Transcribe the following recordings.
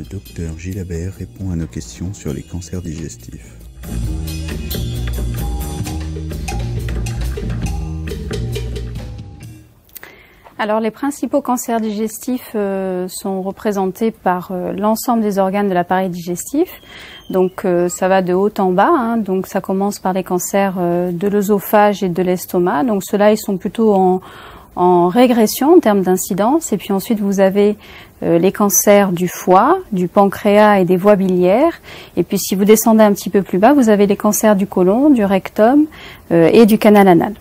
docteur Gilabert répond à nos questions sur les cancers digestifs. Alors les principaux cancers digestifs sont représentés par l'ensemble des organes de l'appareil digestif. Donc ça va de haut en bas, hein. Donc ça commence par les cancers de l'œsophage et de l'estomac. Donc ceux-là, ils sont plutôt en régression en termes d'incidence. Et puis ensuite vous avez les cancers du foie, du pancréas et des voies biliaires. Et puis si vous descendez un petit peu plus bas, vous avez les cancers du côlon, du rectum et du canal anal.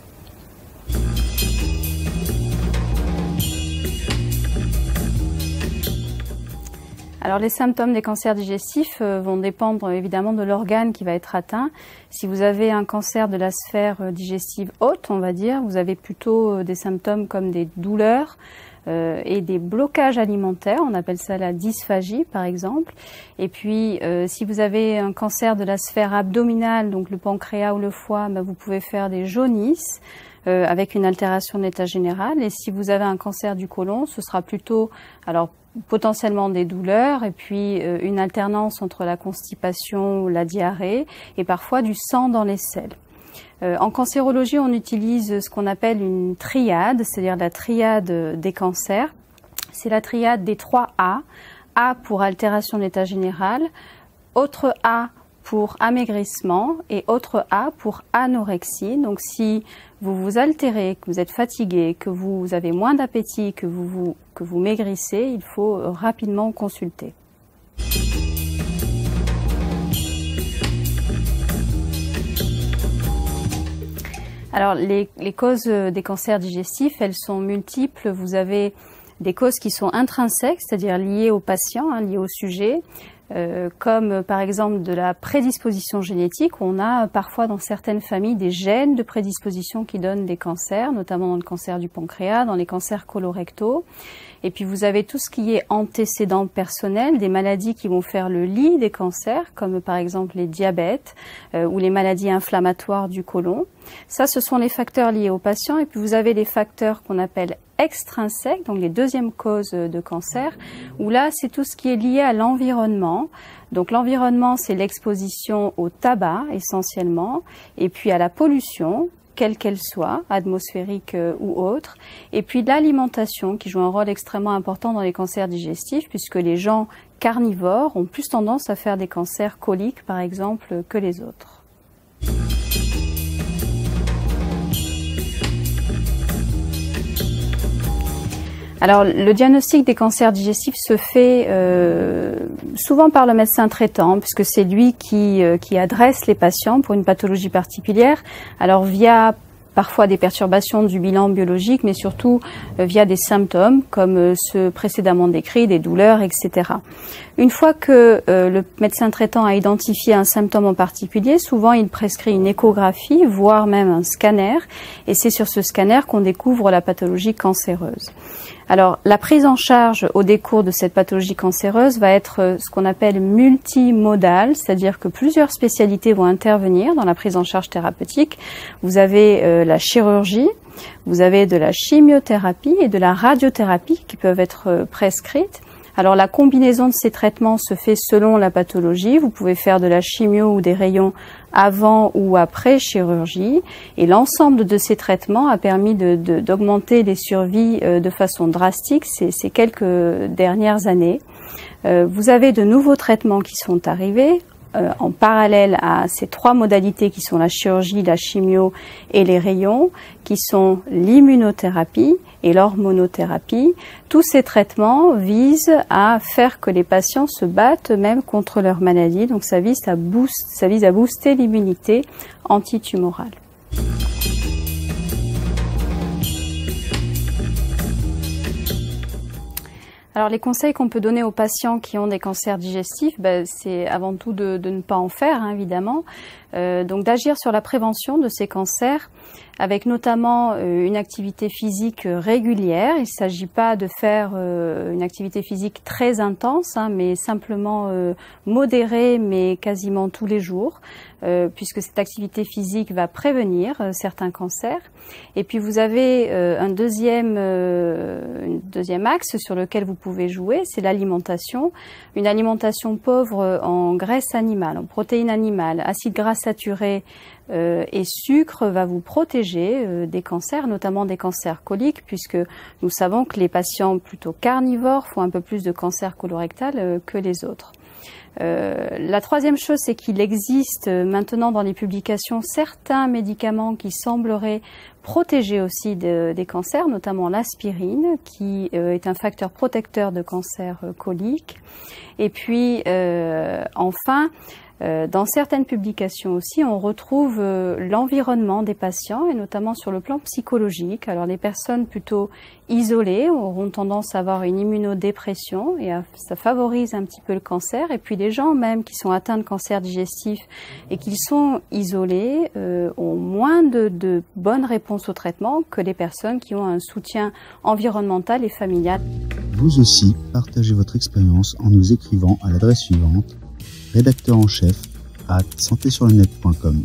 Alors les symptômes des cancers digestifs vont dépendre évidemment de l'organe qui va être atteint. Si vous avez un cancer de la sphère digestive haute, on va dire, vous avez plutôt des symptômes comme des douleurs et des blocages alimentaires. On appelle ça la dysphagie par exemple. Et puis si vous avez un cancer de la sphère abdominale, donc le pancréas ou le foie, vous pouvez faire des jaunisses avec une altération de l'état général. Et si vous avez un cancer du côlon, ce sera plutôt potentiellement des douleurs et puis une alternance entre la constipation ou la diarrhée et parfois du sang dans les selles. En cancérologie, on utilise ce qu'on appelle une triade, c'est-à-dire la triade des cancers. C'est la triade des 3 A. A pour altération de l'état général, autre A pour amaigrissement et autre A pour anorexie. Donc si vous vous altérez, que vous êtes fatigué, que vous avez moins d'appétit, que vous maigrissez, il faut rapidement consulter. Alors les causes des cancers digestifs, elles sont multiples. Vous avez des causes qui sont intrinsèques, c'est-à-dire liées au patient, liées au sujet. Comme par exemple de la prédisposition génétique. On a parfois dans certaines familles des gènes de prédisposition qui donnent des cancers, notamment dans le cancer du pancréas, dans les cancers colorectaux. Et puis vous avez tout ce qui est antécédents personnels, des maladies qui vont faire le lit des cancers, comme par exemple les diabètes ou les maladies inflammatoires du côlon. Ça, ce sont les facteurs liés au patient. Et puis vous avez les facteurs qu'on appelle extrinsèques, donc les deuxièmes causes de cancer, où là, c'est tout ce qui est lié à l'environnement. Donc l'environnement, c'est l'exposition au tabac essentiellement, et puis à la pollution, quelle qu'elle soit, atmosphérique ou autre, et puis l'alimentation qui joue un rôle extrêmement important dans les cancers digestifs, puisque les gens carnivores ont plus tendance à faire des cancers coliques, par exemple, que les autres. Alors, le diagnostic des cancers digestifs se fait souvent par le médecin traitant, puisque c'est lui qui adresse les patients pour une pathologie particulière. Alors, via parfois des perturbations du bilan biologique, mais surtout via des symptômes comme ceux précédemment décrits, des douleurs, etc. Une fois que le médecin traitant a identifié un symptôme en particulier, souvent il prescrit une échographie, voire même un scanner, et c'est sur ce scanner qu'on découvre la pathologie cancéreuse. Alors, la prise en charge au décours de cette pathologie cancéreuse va être ce qu'on appelle multimodale, c'est-à-dire que plusieurs spécialités vont intervenir dans la prise en charge thérapeutique. Vous avez la chirurgie, vous avez de la chimiothérapie et de la radiothérapie qui peuvent être prescrites. Alors la combinaison de ces traitements se fait selon la pathologie. Vous pouvez faire de la chimio ou des rayons avant ou après chirurgie. Et l'ensemble de ces traitements a permis d'augmenter les survies de façon drastique ces quelques dernières années. Vous avez de nouveaux traitements qui sont arrivés en parallèle à ces 3 modalités qui sont la chirurgie, la chimio et les rayons, qui sont l'immunothérapie et l'hormonothérapie. Tous ces traitements visent à faire que les patients se battent même contre leur maladie. Donc ça vise à booster l'immunité antitumorale. Alors les conseils qu'on peut donner aux patients qui ont des cancers digestifs, c'est avant tout de ne pas en faire, évidemment. Donc d'agir sur la prévention de ces cancers avec notamment une activité physique régulière. Il ne s'agit pas de faire une activité physique très intense, mais simplement modérée, mais quasiment tous les jours, puisque cette activité physique va prévenir certains cancers. Et puis vous avez un deuxième axe sur lequel vous pouvez jouer, c'est l'alimentation. Une alimentation pauvre en graisse animale, en protéines animales, acides gras saturés et sucre va vous protéger des cancers, notamment des cancers coliques, puisque nous savons que les patients plutôt carnivores font un peu plus de cancer colorectal que les autres. La troisième chose, c'est qu'il existe maintenant dans les publications certains médicaments qui sembleraient protéger aussi des cancers, notamment l'aspirine, qui est un facteur protecteur de cancer colique. Et puis, enfin, dans certaines publications aussi, on retrouve l'environnement des patients, et notamment sur le plan psychologique. Alors les personnes plutôt isolées auront tendance à avoir une immunodépression, et ça favorise un petit peu le cancer. Et puis les gens même qui sont atteints de cancer digestif et qui sont isolés ont moins de bonnes réponses au traitement que les personnes qui ont un soutien environnemental et familial. Vous aussi, partagez votre expérience en nous écrivant à l'adresse suivante: rédacteur en chef @santésurlenet.com.